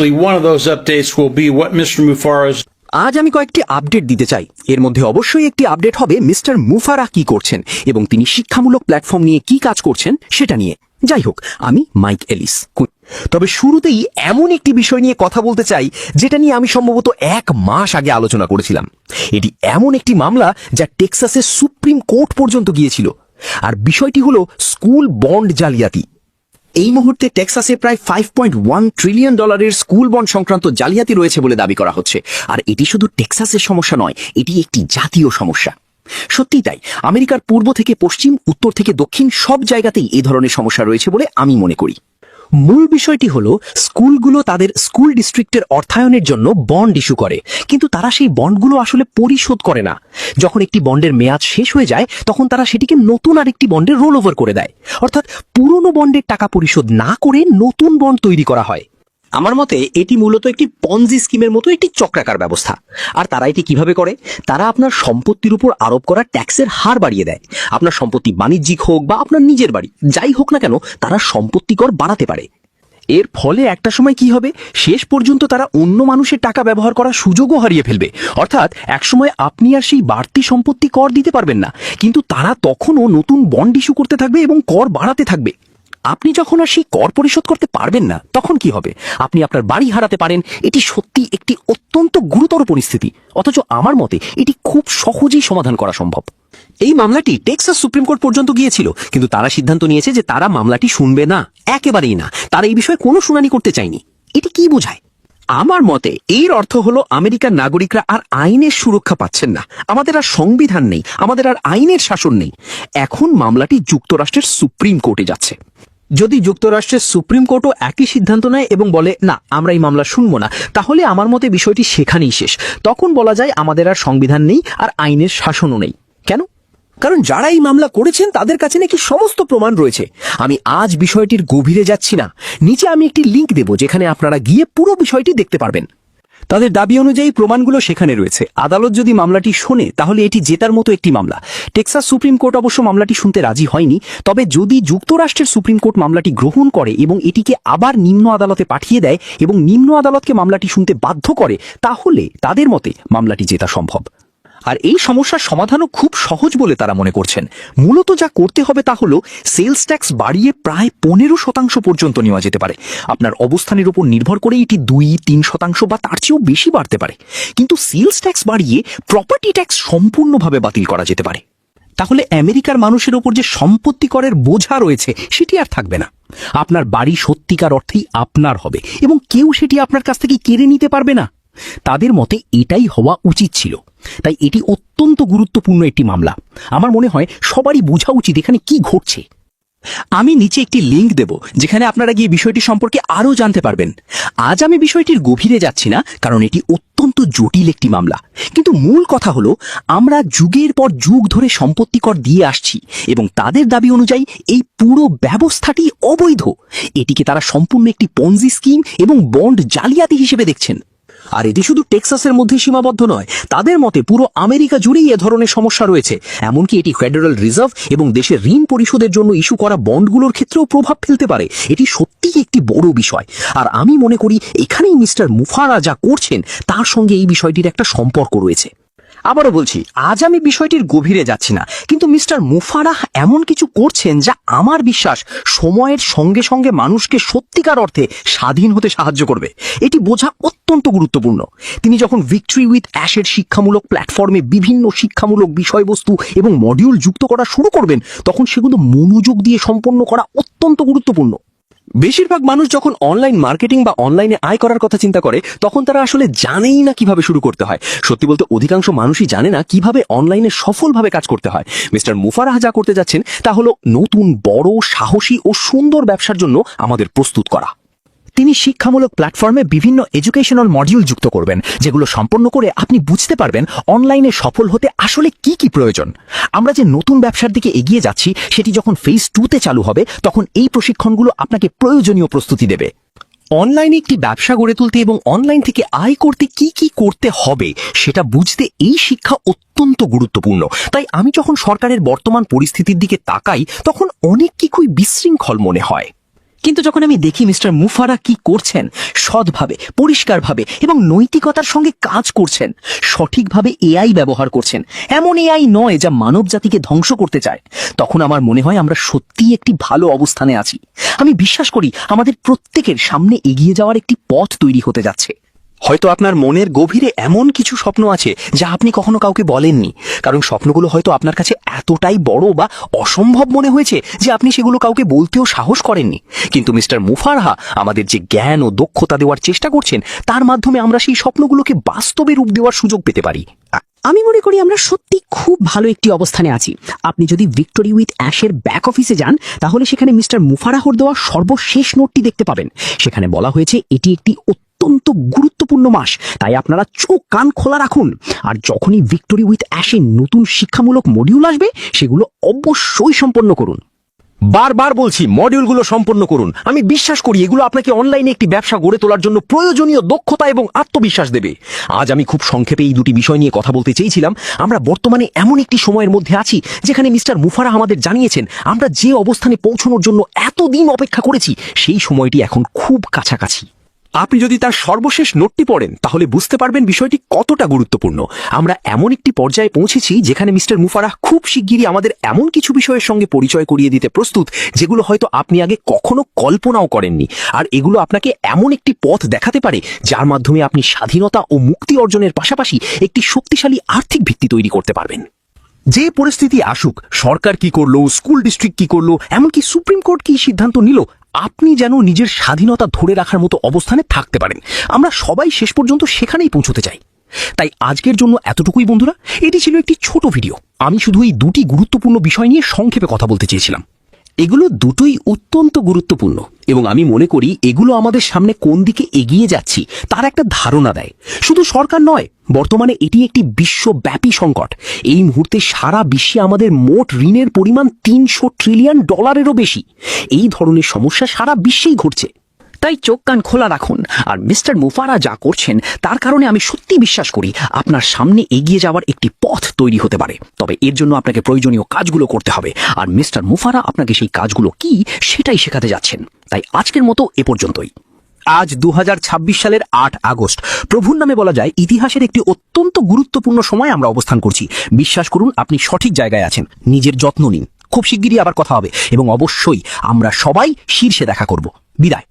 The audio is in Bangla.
Exactly one of those updates will be what Mr. Mufara's. আজ আমি কয়েকটি আপডেট দিতে চাই। এর মধ্যে অবশ্যই একটি আপডেট হবে মিস্টার মুফারা কি করছেন এবং তিনি শিক্ষামূলক প্ল্যাটফর্ম নিয়ে কি কাজ করছেন সেটা নিয়ে। যাই হোক, আমি মাইক এলিস। তবে শুরুতেই এমন একটি বিষয় নিয়ে কথা বলতে চাই যেটা নিয়ে আমি সম্ভবত 1 মাস আগে আলোচনা করেছিলাম। এটি এমন একটি মামলা যা টেক্সাসের সুপ্রিম কোর্ট পর্যন্ত গিয়েছিল, আর বিষয়টি হলো স্কুল বন্ড জালিয়াতি। এই মুহূর্তে টেক্সাসে প্রায় $5.1 ট্রিলিয়ন স্কুল বন্ড সংক্রান্ত জালিয়াতি রয়েছে বলে দাবি করা হচ্ছে। আর এটি শুধু টেক্সাসের সমস্যা নয়, এটি একটি জাতীয় সমস্যা। সত্যিই তাই, আমেরিকার পূর্ব থেকে পশ্চিম, উত্তর থেকে দক্ষিণ সব জায়গাতেই এই ধরনের সমস্যা রয়েছে বলে আমি মনে করি। মূল বিষয়টি হলো স্কুলগুলো তাদের স্কুল ডিস্ট্রিক্টের অর্থায়নের জন্য বন্ড ইস্যু করে, কিন্তু তারা সেই বন্ডগুলো আসলে পরিশোধ করে না। যখন একটি বন্ডের মেয়াদ শেষ হয়ে যায় তখন তারা সেটিকে নতুন আরেকটি বন্ডে রোল ওভার করে দেয়, অর্থাৎ পুরনো বন্ডের টাকা পরিশোধ না করে নতুন বন্ড তৈরি করা হয়। আমার মতে এটি মূলত একটি পঞ্জি স্কিমের মতো একটি চক্রাকার ব্যবস্থা। আর তারা এটি কিভাবে করে? তারা আপনার সম্পত্তির উপর আরোপ করা ট্যাক্সের হার বাড়িয়ে দেয়। আপনার সম্পত্তি বাণিজ্যিক হোক বা আপনার নিজের বাড়ি, যাই হোক না কেন, তারা সম্পত্তি কর বাড়াতে পারে। এর ফলে একটা সময় কি হবে, শেষ পর্যন্ত তারা অন্য মানুষের টাকা ব্যবহার করার সুযোগও হারিয়ে ফেলবে। অর্থাৎ একসময় আপনি আর সেই বাড়তি সম্পত্তি কর দিতে পারবেন না, কিন্তু তারা তখনও নতুন বন্ড ইস্যু করতে থাকবে এবং কর বাড়াতে থাকবে। আপনি যখন আর সেই কর পরিশোধ করতে পারবেন না তখন কি হবে? আপনি আপনার বাড়ি হারাতে পারেন। এটি সত্যি একটি অত্যন্ত গুরুতর পরিস্থিতি, অথচ আমার মতে এটি খুব সহজেই সমাধান করা সম্ভব। এই মামলাটি টেক্সাস সুপ্রিম কোর্ট পর্যন্ত গিয়েছিল, কিন্তু তারা সিদ্ধান্ত নিয়েছে যে তারা মামলাটি শুনবে না, একেবারেই না। তারা এই বিষয়ে কোনো শুনানি করতে চায়নি। এটি কি বোঝায়? আমার মতে এর অর্থ হলো আমেরিকার নাগরিকরা আর আইনের সুরক্ষা পাচ্ছেন না। আমাদের আর সংবিধান নেই, আমাদের আর আইনের শাসন নেই। এখন মামলাটি যুক্তরাষ্ট্রের সুপ্রিম কোর্টে যাচ্ছে। যদি যুক্তরাষ্ট্রের সুপ্রিম কোর্টও একই সিদ্ধান্ত নেয় এবং বলে না, আমরা এই মামলা শুনবো না, তাহলে আমার মতে বিষয়টি সেখানেই শেষ। তখন বলা যায় আমাদের আর সংবিধান নেই আর আইনের শাসনও নেই। কেন? কারণ যারা এই মামলা করেছেন তাদের কাছে নাকি সমস্ত প্রমাণ রয়েছে। আমি আজ বিষয়টির গভীরে যাচ্ছি না, নিচে আমি একটি লিংক দেব যেখানে আপনারা গিয়ে পুরো বিষয়টি দেখতে পারবেন। তাদের দাবি অনুযায়ী প্রমাণগুলো সেখানে রয়েছে। আদালত যদি মামলাটি শোনে তাহলে এটি জেতার মতো একটি মামলা। টেক্সাস সুপ্রিম কোর্ট অবশ্য মামলাটি শুনতে রাজি হয়নি, তবে যদি যুক্তরাষ্ট্রের সুপ্রিম কোর্ট মামলাটি গ্রহণ করে এবং এটিকে আবার নিম্ন আদালতে পাঠিয়ে দেয় এবং নিম্ন আদালতকে মামলাটি শুনতে বাধ্য করে, তাহলে তাদের মতে মামলাটি জেতা সম্ভব। আর এই সমস্যার সমাধানও খুব সহজ বলে তারা মনে করছেন। মূলত যা করতে হবে তা হলো সেলস ট্যাক্স বাড়িয়ে প্রায় 15% পর্যন্ত নেওয়া যেতে পারে। আপনার অবস্থানের উপর নির্ভর করে এটি 2-3% বা তার চেয়েও বেশি বাড়তে পারে। কিন্তু সেলস ট্যাক্স বাড়িয়ে প্রপার্টি ট্যাক্স সম্পূর্ণভাবে বাতিল করা যেতে পারে। তাহলে আমেরিকার মানুষের ওপর যে সম্পত্তি করের বোঝা রয়েছে সেটি আর থাকবে না। আপনার বাড়ি সত্যিকার অর্থেই আপনার হবে এবং কেউ সেটি আপনার কাছ থেকে কেড়ে নিতে পারবে না। তাদের মতে এটাই হওয়া উচিত ছিল। তাই এটি অত্যন্ত গুরুত্বপূর্ণ একটি মামলা। আমার মনে হয় সবারই বোঝা উচিত এখানে কি ঘটছে। আমি নিচে একটি লিংক দেব যেখানে আপনারা গিয়ে বিষয়টি সম্পর্কে আরও জানতে পারবেন। আজ আমি বিষয়টির গভীরে যাচ্ছি না, কারণ এটি অত্যন্ত জটিল একটি মামলা। কিন্তু মূল কথা হলো আমরা যুগের পর যুগ ধরে সম্পত্তি কর দিয়ে আসছি এবং তাদের দাবি অনুযায়ী এই পুরো ব্যবস্থাটি অবৈধ। এটিকে তারা সম্পূর্ণ একটি পঞ্জি স্কিম এবং বন্ড জালিয়াতি হিসেবে দেখছেন। আর এটি শুধু টেক্সাসের মধ্যে সীমাবদ্ধ নয়, তাদের মতে পুরো আমেরিকা জুড়েই এ ধরনের সমস্যা রয়েছে। এমনকি এটি ফেডারেল রিজার্ভ এবং দেশের ঋণ পরিশোধের জন্য ইস্যু করা বন্ডগুলোর ক্ষেত্রেও প্রভাব ফেলতে পারে। এটি সত্যিই একটি বড় বিষয়। আর আমি মনে করি এখানেই মিস্টার মুফারা যা করছেন তার সঙ্গে এই বিষয়টির একটা সম্পর্ক রয়েছে। আবারও বলছি, আজ আমি বিষয়টির গভীরে যাচ্ছি না, কিন্তু মিস্টার মুফারা এমন কিছু করছেন যা আমার বিশ্বাস সময়ের সঙ্গে সঙ্গে মানুষকে সত্যিকার অর্থে স্বাধীন হতে সাহায্য করবে। এটি বোঝা অত্যন্ত গুরুত্বপূর্ণ। তিনি যখন ভিক্টরি উইথ অ্যাশের শিক্ষামূলক প্ল্যাটফর্মে বিভিন্ন শিক্ষামূলক বিষয়বস্তু এবং মডিউল যুক্ত করা শুরু করবেন, তখন সেগুলো মনোযোগ দিয়ে সম্পন্ন করা অত্যন্ত গুরুত্বপূর্ণ। বেশিরভাগ মানুষ যখন অনলাইন মার্কেটিং বা অনলাইনে আয় করার কথা চিন্তা করে তখন তারা আসলে জানেই না কিভাবে শুরু করতে হয়। সত্যি বলতে অধিকাংশ মানুষই জানে না কিভাবে অনলাইনে সফলভাবে কাজ করতে হয়। মিস্টার মুফারাহ যা করতে যাচ্ছেন তা হলো নতুন, বড়, সাহসী ও সুন্দর ব্যবসার জন্য আমাদের প্রস্তুত করা। তিনি শিক্ষামূলক প্ল্যাটফর্মে বিভিন্ন এডুকেশনাল মডিউল যুক্ত করবেন, যেগুলো সম্পন্ন করে আপনি বুঝতে পারবেন অনলাইনে সফল হতে আসলে কি কি প্রয়োজন। আমরা যে নতুন ব্যবসার দিকে এগিয়ে যাচ্ছি সেটি যখন ফেজ 2-তে চালু হবে তখন এই প্রশিক্ষণগুলো আপনাকে প্রয়োজনীয় প্রস্তুতি দেবে। অনলাইনে একটি ব্যবসা গড়ে তুলতে এবং অনলাইন থেকে আয় করতে কি কি করতে হবে সেটা বুঝতে এই শিক্ষা অত্যন্ত গুরুত্বপূর্ণ। তাই আমি যখন সরকারের বর্তমান পরিস্থিতির দিকে তাকাই তখন অনেক কিছুই বিশৃঙ্খল মনে হয়। কিন্তু যখন আমি দেখি মিস্টার মুফারা কি করছেন, সৎভাবে, পরিষ্কারভাবে এবং নৈতিকতার সঙ্গে কাজ করছেন, সঠিকভাবে এআই ব্যবহার করছেন, এমন এআই নয় যা মানব জাতিকে ধ্বংস করতে চায়, তখন আমার মনে হয় আমরা সত্যিই একটি ভালো অবস্থানে আছি। আমি বিশ্বাস করি আমাদের প্রত্যেকের সামনে এগিয়ে যাওয়ার একটি পথ তৈরি হতে যাচ্ছে। হয়তো আপনার মনের গভীরে এমন কিছু স্বপ্ন আছে যা আপনি কখনো কাউকে বলেননি, কারণ স্বপ্নগুলো হয়তো আপনার কাছে এতটাই বড় বা অসম্ভব মনে হয়েছে যে আপনি সেগুলো কাউকে বলতেও সাহস করেননি। কিন্তু মিস্টার মুফারহা আমাদের যে জ্ঞান ও দক্ষতা দেওয়ার চেষ্টা করছেন, তার মাধ্যমে আমরা সেই স্বপ্নগুলোকে বাস্তবে রূপ দেওয়ার সুযোগ পেতে পারি। আমি মনে করি আমরা সত্যি খুব ভালো একটি অবস্থানে আছি। আপনি যদি ভিক্টোরি উইথ অ্যাশের ব্যাক অফিসে যান, তাহলে সেখানে মিস্টার মুফারাহর দেওয়া সর্বশেষ নোটটি দেখতে পাবেন। সেখানে বলা হয়েছে এটি একটি অত্যন্ত গুরুত্বপূর্ণ মাস, তাই আপনারা চোখ কান খোলা রাখুন। আর যখনই ভিক্টোরি উইথ অ্যাশে নতুন শিক্ষামূলক মডিউল আসবে, সেগুলো অবশ্যই সম্পন্ন করুন। বারবার বলছি, মডিউলগুলো সম্পন্ন করুন। আমি বিশ্বাস করি এগুলো আপনাকে অনলাইনে একটি ব্যবসা গড়ে তোলার জন্য প্রয়োজনীয় দক্ষতা এবং আত্মবিশ্বাস দেবে। আজ আমি খুব সংক্ষেপে এই দুটি বিষয় নিয়ে কথা বলতে চেয়েছিলাম। আমরা বর্তমানে এমন একটি সময়ের মধ্যে আছি যেখানে মিস্টার মুফারা আমাদের জানিয়েছেন আমরা যে অবস্থানে পৌঁছানোর জন্য এতদিন অপেক্ষা করেছি, সেই সময়টি এখন খুব কাছাকাছি। আপনি যদি তার সর্বশেষ নোটটি পড়েন, তাহলে বুঝতে পারবেন বিষয়টি কতটা গুরুত্বপূর্ণ। আমরা এমন একটি পর্যায়ে পৌঁছেছি যেখানে মিস্টার মুফারাহ খুব শিগগিরই আমাদের এমন কিছু বিষয়ের সঙ্গে পরিচয় করিয়ে দিতে প্রস্তুত, যেগুলো হয়তো আপনি আগে কখনো কল্পনাও করেননি। আর এগুলো আপনাকে এমন একটি পথ দেখাতে পারে যার মাধ্যমে আপনি স্বাধীনতা ও মুক্তি অর্জনের পাশাপাশি একটি শক্তিশালী আর্থিক ভিত্তি তৈরি করতে পারবেন। যে পরিস্থিতি আসুক, সরকার কি করলো, স্কুল ডিস্ট্রিক্ট কি করলো, এমনকি সুপ্রিম কোর্ট কি সিদ্ধান্ত নিল, আপনি যেন নিজের স্বাধীনতা ধরে রাখার মতো অবস্থানে থাকতে পারেন। আমরা সবাই শেষ পর্যন্ত সেখানেই পৌঁছতে চাই। তাই আজকের জন্য এতটুকুই বন্ধুরা। এটি ছিল একটি ছোট ভিডিও। আমি শুধু এই দুটি গুরুত্বপূর্ণ বিষয় নিয়ে সংক্ষেপে কথা বলতে চেয়েছিলাম। এগুলো দুটোই অত্যন্ত গুরুত্বপূর্ণ এবং আমি মনে করি এগুলো আমাদের সামনে কোন দিকে এগিয়ে যাচ্ছি তার একটা ধারণা দেয়। শুধু সরকার নয়, বর্তমানে এটি একটি বিশ্বব্যাপী সংকট। এই মুহূর্তে সারা বিশ্বে আমাদের মোট ঋণের পরিমাণ $300 ট্রিলিয়ন বেশি। এই ধরনের সমস্যা সারা বিশ্বেই ঘটছে। তাই চোখ কান খোলা রাখুন। আর মিস্টার মুফারা যা করছেন তার কারণে আমি সত্যি বিশ্বাস করি আপনার সামনে এগিয়ে যাওয়ার একটি পথ তৈরি হতে পারে। তবে এর জন্য আপনাকে প্রয়োজনীয় কাজগুলো করতে হবে, আর মিস্টার মুফারা আপনাকে সেই কাজগুলো কি সেটাই শেখাতে যাচ্ছেন। তাই আজকের মতো এ পর্যন্তই। আজ 2026 সালের 8 আগস্ট। প্রভুর নামে বলা যায় ইতিহাসের একটি অত্যন্ত গুরুত্বপূর্ণ সময় আমরা অবস্থান করছি। বিশ্বাস করুন আপনি সঠিক জায়গায় আছেন। নিজের যত্ন নিন। খুব শিগগিরই আবার কথা হবে এবং অবশ্যই আমরা সবাই শীর্ষে দেখা করব। বিদায়।